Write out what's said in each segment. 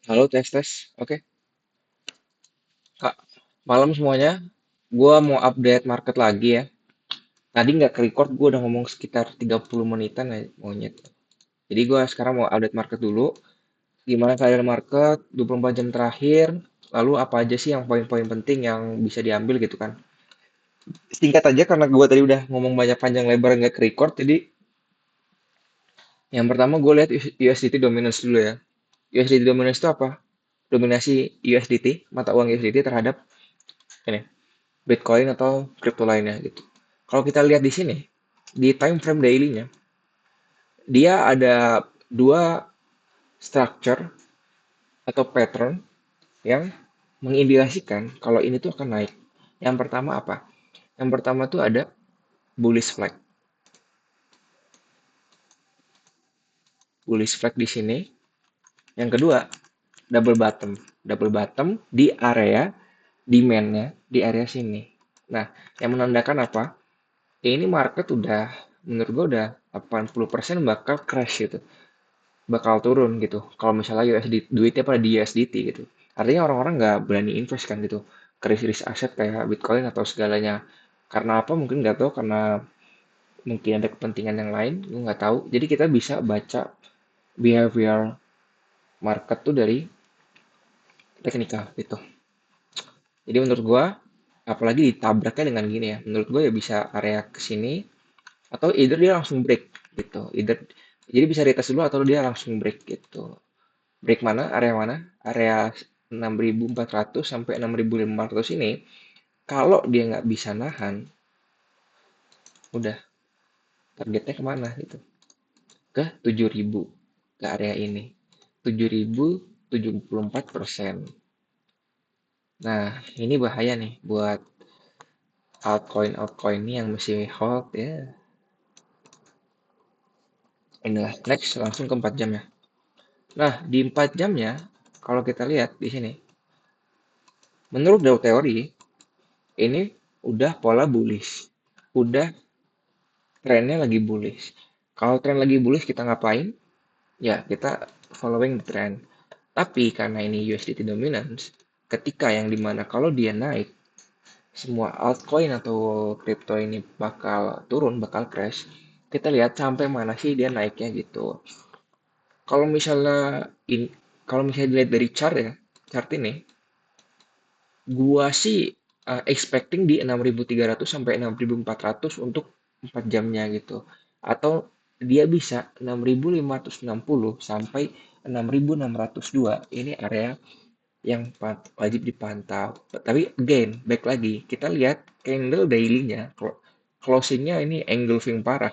Halo, tes tes. Oke, Kak. Malam semuanya. Gua mau update market lagi ya. Tadi nggak ke-record, gua udah ngomong sekitar 30 menitan ya, monyet. Jadi gua sekarang mau update market dulu. Gimana keadaan market 24 jam terakhir, lalu apa aja sih yang poin-poin penting yang bisa diambil gitu kan. Singkat aja karena gua tadi udah ngomong banyak panjang lebar nggak ke-record, jadi yang pertama gue lihat USDT dominance dulu ya. USDT dominance itu apa? Dominasi USDT, mata uang USDT terhadap ini Bitcoin atau kripto lainnya gitu. Kalau kita lihat di sini, di time frame daily-nya, dia ada dua structure atau pattern yang mengindikasikan kalau ini tuh akan naik. Yang pertama apa? Yang pertama tuh ada bullish flag. Bullish flag di sini. Yang kedua, double bottom. Double bottom di area demand-nya di area sini. Nah, yang menandakan apa? Ya ini market udah menurut gue udah 80% bakal crash gitu. Bakal turun gitu. Kalau misalnya USD duitnya pada di USDT gitu. Artinya orang-orang nggak berani invest kan gitu ke risk aset kayak Bitcoin atau segalanya. Karena apa? Mungkin nggak tahu karena mungkin ada kepentingan yang lain, gue nggak tahu. Jadi kita bisa baca behavior market tuh dari teknikal gitu. Jadi menurut gua apalagi ditabraknya dengan gini ya, menurut gue ya bisa area ke sini atau either dia langsung break gitu. Either jadi bisa retest dulu atau dia langsung break gitu. Break mana? Area mana? Area 6.400 sampai 6.500 ini. Kalau dia nggak bisa nahan, udah targetnya kemana gitu? Ke 7.000 ke area ini. 7.074%. Nah, ini bahaya nih buat altcoin ini yang masih hold ya. Inilah next langsung ke 4 jam ya. Nah, di 4 jamnya kalau kita lihat di sini, menurut teori ini udah pola bullish. Udah trennya lagi bullish. Kalau tren lagi bullish kita ngapain? Ya, kita following the trend. Tapi karena ini USDT dominance, ketika yang dimana kalau dia naik, semua altcoin atau crypto ini bakal turun, bakal crash. Kita lihat sampai mana sih dia naiknya gitu. Kalau misalnya kalau misalnya dilihat dari chart ya, chart ini, gua sih expecting di 6.300 sampai 6.400 untuk 4 jamnya gitu. Atau dia bisa 6.560 sampai 6.602. Ini area yang wajib dipantau. Tapi again, back lagi, kita lihat candle daily-nya, closing-nya ini engulfing parah.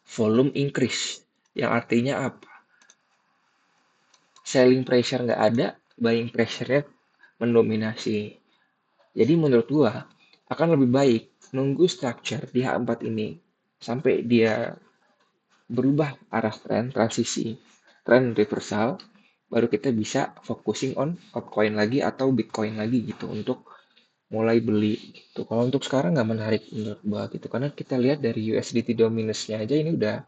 Volume increase. Yang artinya apa? Selling pressure nggak ada, buying pressure-nya mendominasi. Jadi menurut gua akan lebih baik nunggu structure di H4 ini sampai dia berubah arah tren transisi, tren reversal, baru kita bisa focusing on altcoin lagi atau Bitcoin lagi gitu untuk mulai beli gitu. Kalau untuk sekarang nggak menarik menurut gua gitu karena kita lihat dari USDT dominance-nya aja ini udah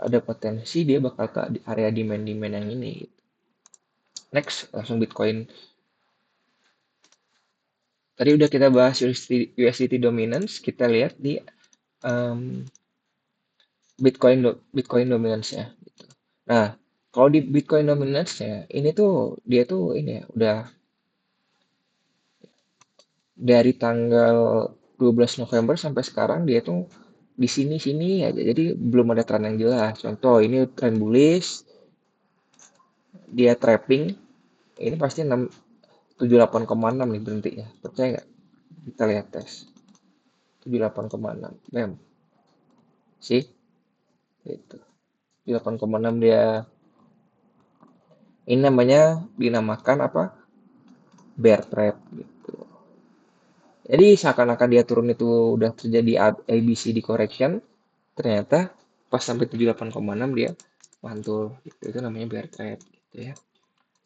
ada potensi dia bakal ke area demand-demand yang ini. Next langsung Bitcoin. Tadi udah kita bahas USDT dominance, kita lihat di um, Bitcoin dominance-nya. Gitu. Nah, kalau di Bitcoin dominance-nya, ini tuh dia tuh ini ya, udah dari tanggal 12 November sampai sekarang dia tuh di sini-sini aja. Jadi belum ada tren yang jelas. Contoh ini tren bullish, dia trapping, ini pasti 78,6 nih berhentinya. Percaya nggak? Kita lihat tes. 78,6. Bam. Sih, itu. 8,6 dia. Ini namanya dinamakan apa? Bear trap gitu. Jadi seakan-akan dia turun itu udah terjadi ABC di correction, ternyata pas sampai 78,6 dia mantul gitu. Itu namanya bear trap gitu ya.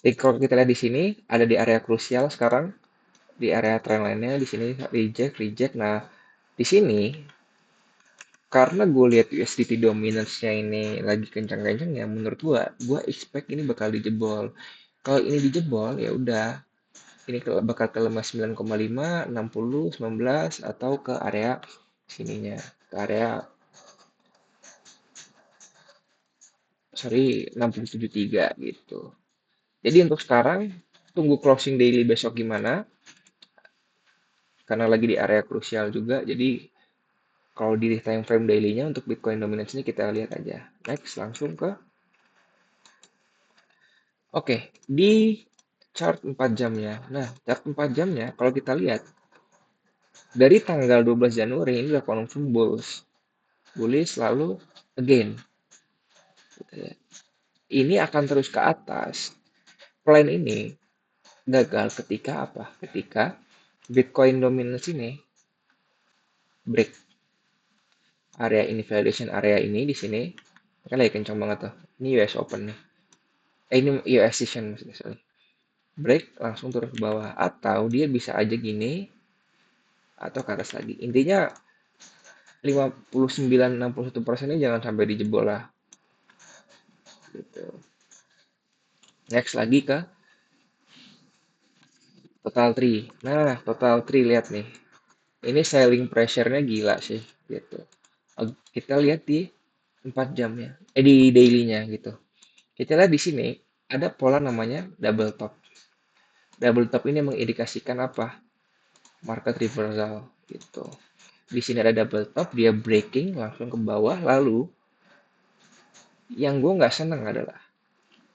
Jadi kalau kita lihat di sini ada di area krusial sekarang, di area trend lainnya di sini reject reject. Nah, di sini karena gue lihat USDT dominance-nya ini lagi kencang-kencangnya, menurut gue expect ini bakal dijebol. Kalau ini dijebol, ya udah, ini bakal ke lemah 9,5, 60, 19, atau ke area sininya, ke area, sorry, 67,3 gitu. Jadi untuk sekarang, tunggu closing daily besok gimana, karena lagi di area krusial juga, jadi kalau di time frame daily-nya untuk Bitcoin dominance-nya kita lihat aja. Next, langsung ke, oke, di chart 4 jamnya. Nah, chart 4 jamnya, kalau kita lihat, dari tanggal 12 Januari ini udah confirm bullish lalu again. Ini akan terus ke atas. Plan ini gagal ketika apa? Ketika Bitcoin dominance ini break area ini, validation area ini di sini. Kan lagi kencang banget tuh. Ini US Open nih. Ini US session maksudnya, sorry. Break langsung turun ke bawah, atau dia bisa aja gini atau ke atas lagi. Intinya 59-61% ini jangan sampai dijebol lah gitu. Next lagi ke total tree. Nah, total tree lihat nih. Ini selling pressure-nya gila sih gitu. Kita lihat di 4 jamnya. Di daily-nya gitu. Kita lihat di sini ada pola namanya double top. Double top ini mengindikasikan apa? Market reversal gitu. Di sini ada double top, dia breaking langsung ke bawah. Lalu yang gue nggak seneng adalah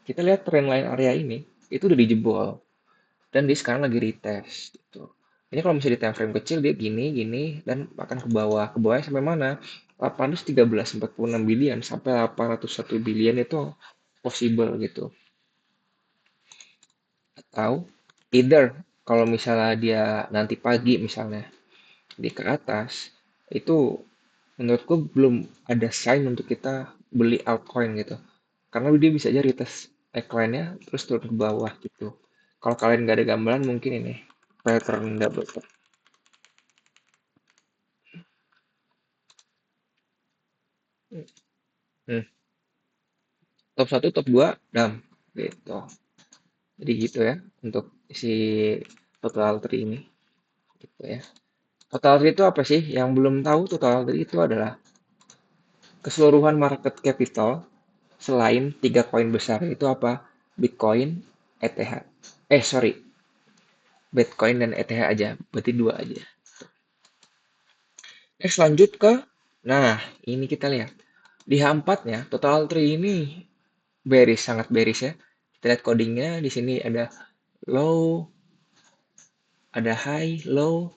kita lihat trendline area ini itu udah dijebol dan dia sekarang lagi retest gitu. Ini kalau misalnya di time frame kecil dia gini gini dan akan ke bawah. Ke bawahnya sampai mana? 813,46 billion sampai 801 billion itu possible gitu. Atau either kalau misalnya dia nanti pagi misalnya di ke atas, itu menurutku belum ada sign untuk kita beli altcoin gitu. Karena dia bisa aja retest neckline-nya terus turun ke bawah gitu. Kalau kalian nggak ada gambaran mungkin ini pattern double top. Hmm. Top satu, top 2 dam gitu. Jadi gitu ya untuk si total tree ini gitu ya. Total tree itu apa sih? Yang belum tahu, total tree itu adalah keseluruhan market capital selain tiga koin besar itu apa? Bitcoin, ETH. Sorry, Bitcoin dan ETH aja, berarti dua aja. Next lanjut ke, nah ini kita lihat di H4-nya total tree ini bearish, sangat bearish ya. Kita lihat codingnya di sini ada low, ada high, low,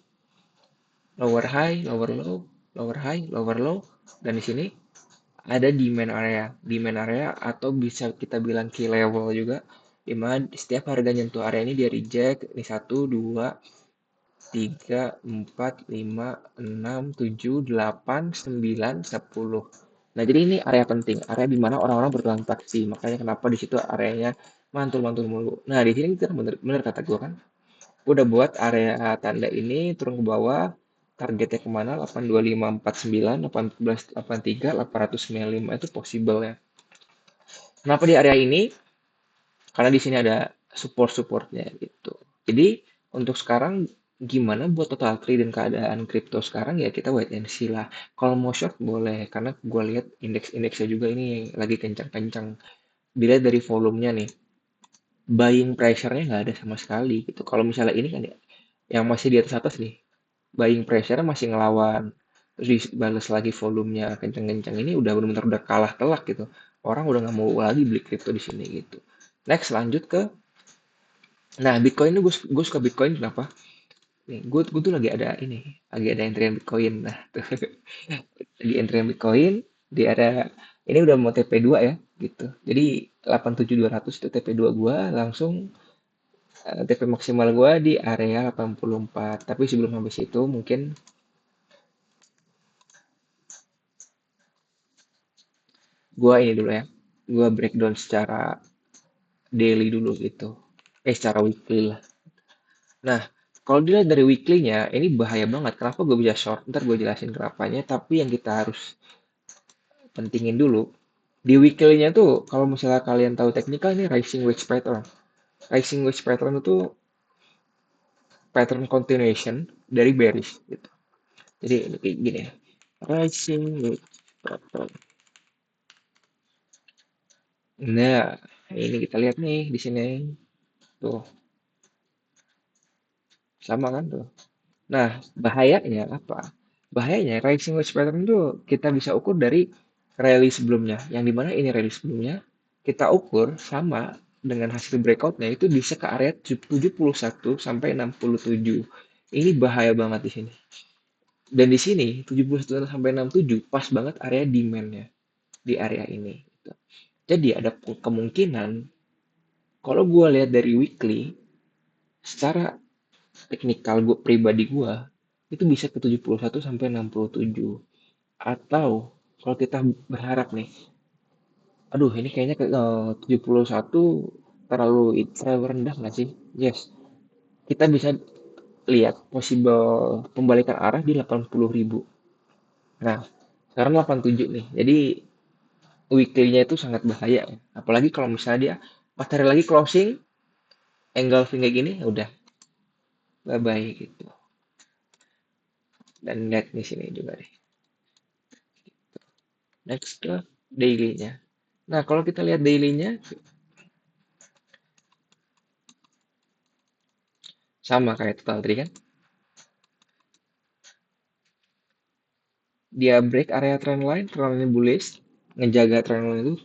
lower high, lower low, lower high, lower low, dan di sini ada demand area atau bisa kita bilang key level juga, di mana setiap harga nyentuh area ini dia reject. Ini 1, 2, 3, 4, 5, 6, 7, 8, 9, 10. Nah, jadi ini area penting, area di mana orang-orang bertransaksi. Makanya kenapa di situ areanya mantul-mantul mulu. Nah, di sini kita bener kata gue kan. Gue udah buat area tanda ini turun ke bawah. Targetnya kemana? 82549, 18, 83, 895 itu possible ya. Kenapa di area ini? Karena di sini ada support-supportnya gitu. Jadi untuk sekarang gimana buat total trade dan keadaan kripto sekarang ya kita wait and see lah. Kalau mau short boleh karena gue lihat indeks-indeksnya juga ini lagi kencang-kencang. Dilihat dari volumenya nih, buying pressure-nya nggak ada sama sekali gitu. Kalau misalnya ini kan ya, yang masih di atas atas nih, buying pressure masih ngelawan. Terus dibalas lagi volumenya kencang-kencang ini udah benar-benar udah kalah telak gitu. Orang udah nggak mau lagi beli kripto di sini gitu. Next lanjut ke, nah Bitcoin ini gue suka Bitcoin kenapa? Nih gue tuh lagi ada entry Bitcoin. Nah tuh lagi entry Bitcoin di ada ini udah mau TP2 ya gitu. Jadi 87.200 itu TP2 gue langsung, TP maksimal gue di area 84. Tapi sebelum sampai situ mungkin gue ini dulu ya. Gue breakdown secara daily dulu gitu. Secara weekly lah. Nah, Kalau dilihat dari weekly-nya, ini bahaya banget. Kenapa gue bisa short? Ntar gue jelasin kenapanya. Tapi yang kita harus pentingin dulu, di weekly-nya tuh, kalau misalnya kalian tahu teknikal, ini rising wedge pattern. Rising wedge pattern itu pattern continuation dari bearish gitu. Jadi ini kayak gini ya. Rising wedge pattern. Nah, ini kita lihat nih di sini. Tuh, sama kan tuh. Nah, bahayanya apa? Bahayanya rising wedge pattern itu kita bisa ukur dari rally sebelumnya. Yang dimana ini rally sebelumnya, kita ukur sama dengan hasil breakoutnya itu bisa ke area 71 sampai 67. Ini bahaya banget di sini. Dan di sini 71 sampai 67 pas banget area demand-nya di area ini. Gitu. Jadi ada kemungkinan kalau gue lihat dari weekly, secara teknikal gue pribadi gue itu bisa ke 71 sampai 67. Atau kalau kita berharap nih, aduh ini kayaknya ke 71 terlalu rendah nggak sih? Yes, kita bisa lihat possible pembalikan arah di 80.000. Nah, sekarang 87 nih. Jadi weekly-nya itu sangat bahaya ya. Apalagi kalau misalnya dia pas hari lagi closing engulfing kayak gini, ya udah bye bye gitu. Dan lihat di sini juga nih. Next ke daily-nya. Nah, kalau kita lihat daily-nya sama kayak total tadi kan. Dia break area trend line bullish, ngejaga trend line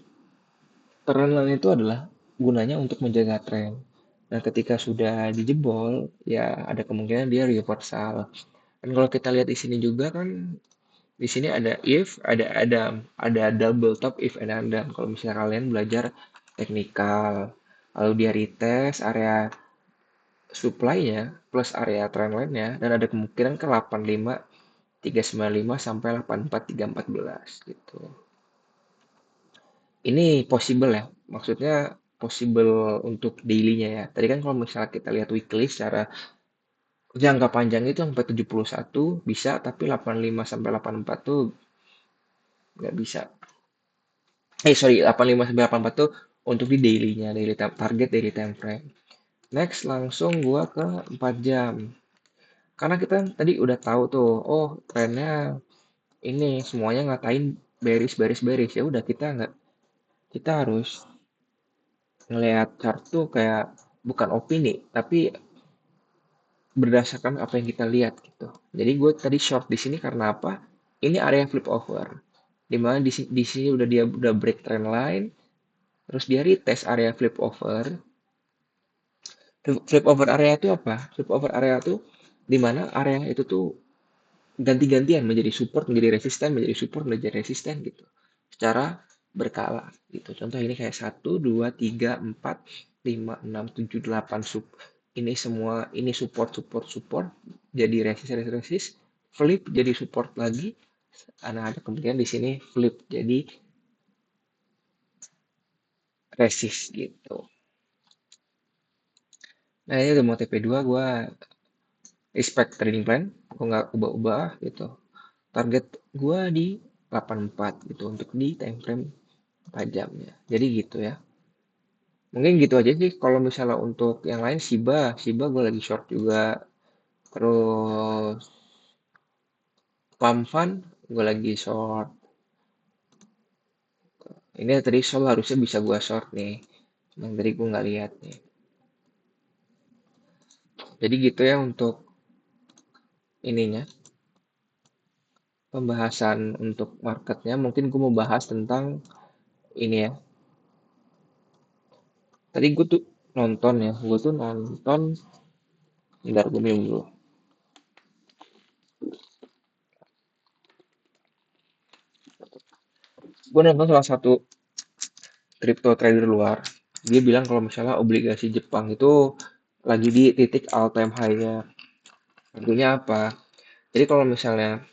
itu adalah gunanya untuk menjaga tren. Nah, ketika sudah dijebol, ya ada kemungkinan dia reversal. Dan kalau kita lihat di sini juga kan, di sini ada if, ada double top if and adam. Kalau misalnya kalian belajar teknikal, lalu dia retest area supply-nya plus area trendline-nya dan ada kemungkinan ke 85 395 sampai 84 314 gitu. Ini possible ya. Maksudnya possible untuk daily-nya ya. Tadi kan kalau misalnya kita lihat weekly secara jangka panjang itu sampai 71 bisa, tapi 85 sampai 84 tuh nggak bisa. Sorry, 85 sampai 84 tuh untuk di daily-nya, target daily time frame. Next, langsung gua ke 4 jam. Karena kita tadi udah tahu tuh, oh trennya ini semuanya ngatain bearish. Ya udah kita harus ngelihat chart tuh kayak bukan opini, tapi berdasarkan apa yang kita lihat gitu. Jadi gue tadi short di sini karena apa? Ini area flip over. Dimana di sini dia udah break trend line, terus dia retest area flip over. Flip over area itu apa? Flip over area itu dimana area itu tuh ganti-gantian menjadi support, menjadi resisten, menjadi support, menjadi resisten gitu. Secara berkala gitu. Contoh ini kayak 1, 2, 3, 4, 5, 6, 7, 8 sub. Ini semua ini support jadi resist flip jadi support lagi. Ada kemungkinan di sini flip jadi resist gitu. Nah ini udah mau TP2 gue respect trading plan, gue nggak ubah-ubah gitu. Target gue di 84 gitu untuk di time frame 4 jamnya. Jadi gitu ya. Mungkin gitu aja sih kalau misalnya untuk yang lain Shiba gue lagi short juga. Terus Pump Fund gue lagi short. Ini tadi Sol harusnya bisa gue short nih. Yang tadi gue nggak lihat nih. Jadi gitu ya untuk ininya. Pembahasan untuk marketnya. Mungkin gue mau bahas tentang ini ya. Tadi gue tuh nonton ya. Gue tuh nonton. Bentar gue minum dulu. Gue nonton salah satu crypto trader luar. Dia bilang kalau misalnya obligasi Jepang itu lagi di titik all time high-nya. Tentunya apa? Jadi kalau misalnya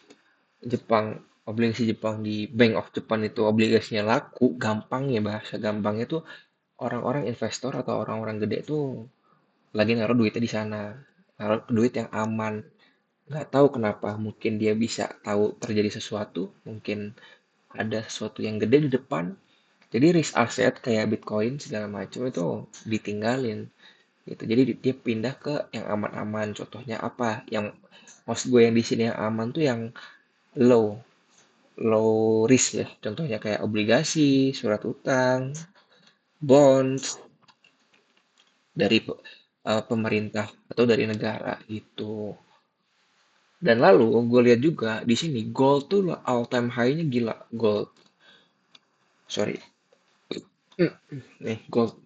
Jepang, obligasi Jepang di Bank of Japan itu obligasinya laku, gampangnya bahasa gampangnya tuh orang-orang investor atau orang-orang gede tuh lagi naruh duitnya di sana. naruh duit yang aman. Nggak tahu kenapa, mungkin dia bisa tahu terjadi sesuatu, mungkin ada sesuatu yang gede di depan. Jadi risk aset kayak Bitcoin segala macam itu ditinggalin gitu. Jadi dia pindah ke yang aman-aman. Contohnya apa? Yang maksud gue yang di sini yang aman tuh yang low, low risk ya. Contohnya kayak obligasi, surat utang, bonds dari pemerintah atau dari negara gitu. Dan lalu gue lihat juga di sini gold tuh all time high-nya gila. Gold, sorry, nih gold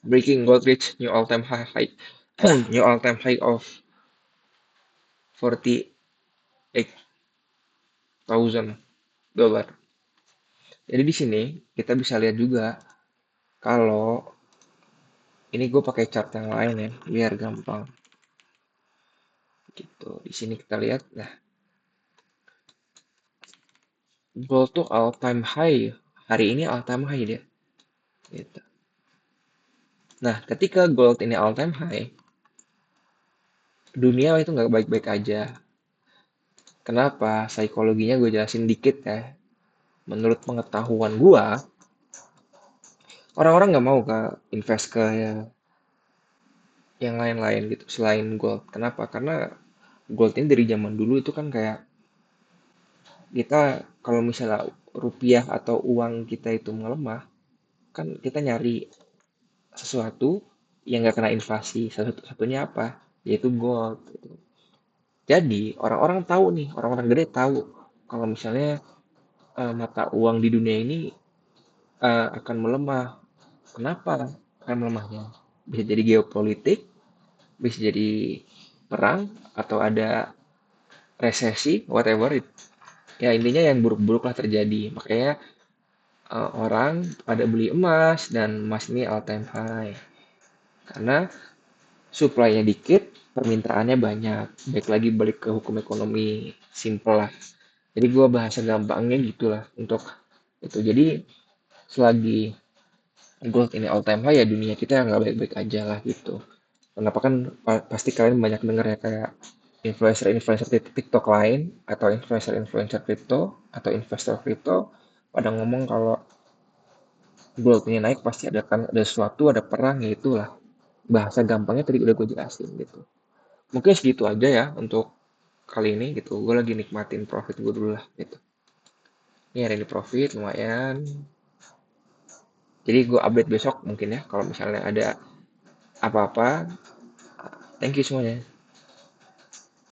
breaking gold reach new all time high, new all time high of 48,000 dolar. Jadi di sini kita bisa lihat juga kalau ini gue pakai chart yang lain ya biar gampang gitu. Di sini kita lihat, nah gold tuh all time high hari ini, all time high dia gitu. Nah ketika gold ini all time high, dunia itu nggak baik-baik aja. Kenapa? Psikologinya gue jelasin dikit ya. Menurut pengetahuan gue, orang-orang nggak mau ke invest ke yang lain-lain gitu selain gold. Kenapa? Karena gold ini dari zaman dulu itu kan kayak kita kalau misalnya rupiah atau uang kita itu melemah, kan kita nyari sesuatu yang nggak kena inflasi. Satu-satunya apa? Yaitu gold. Gitu. Jadi orang-orang tahu nih, orang-orang gede tahu kalau misalnya mata uang di dunia ini akan melemah. Kenapa akan melemahnya? Bisa jadi geopolitik, bisa jadi perang, atau ada resesi, whatever. Ya intinya yang buruk-buruk lah terjadi. Makanya orang pada beli emas dan emas ini all time high. Karena supply-nya dikit, permintaannya banyak. Baik lagi balik ke hukum ekonomi simple lah. Jadi gua bahasa gampangnya gitulah untuk itu. Jadi selagi gold ini all time high ya dunia kita nggak baik-baik aja lah gitu. Kenapa kan pasti kalian banyak denger ya kayak influencer-influencer TikTok lain atau influencer-influencer crypto atau investor crypto pada ngomong kalau gold ini naik pasti ada kan ada sesuatu, ada perang ya itulah. Bahasa gampangnya tadi udah gue jelasin gitu. Mungkin segitu aja ya untuk kali ini gitu. Gue lagi nikmatin profit gue dulu lah gitu. Ini hari ini profit lumayan. Jadi gue update besok mungkin ya kalau misalnya ada apa-apa. Thank you semuanya.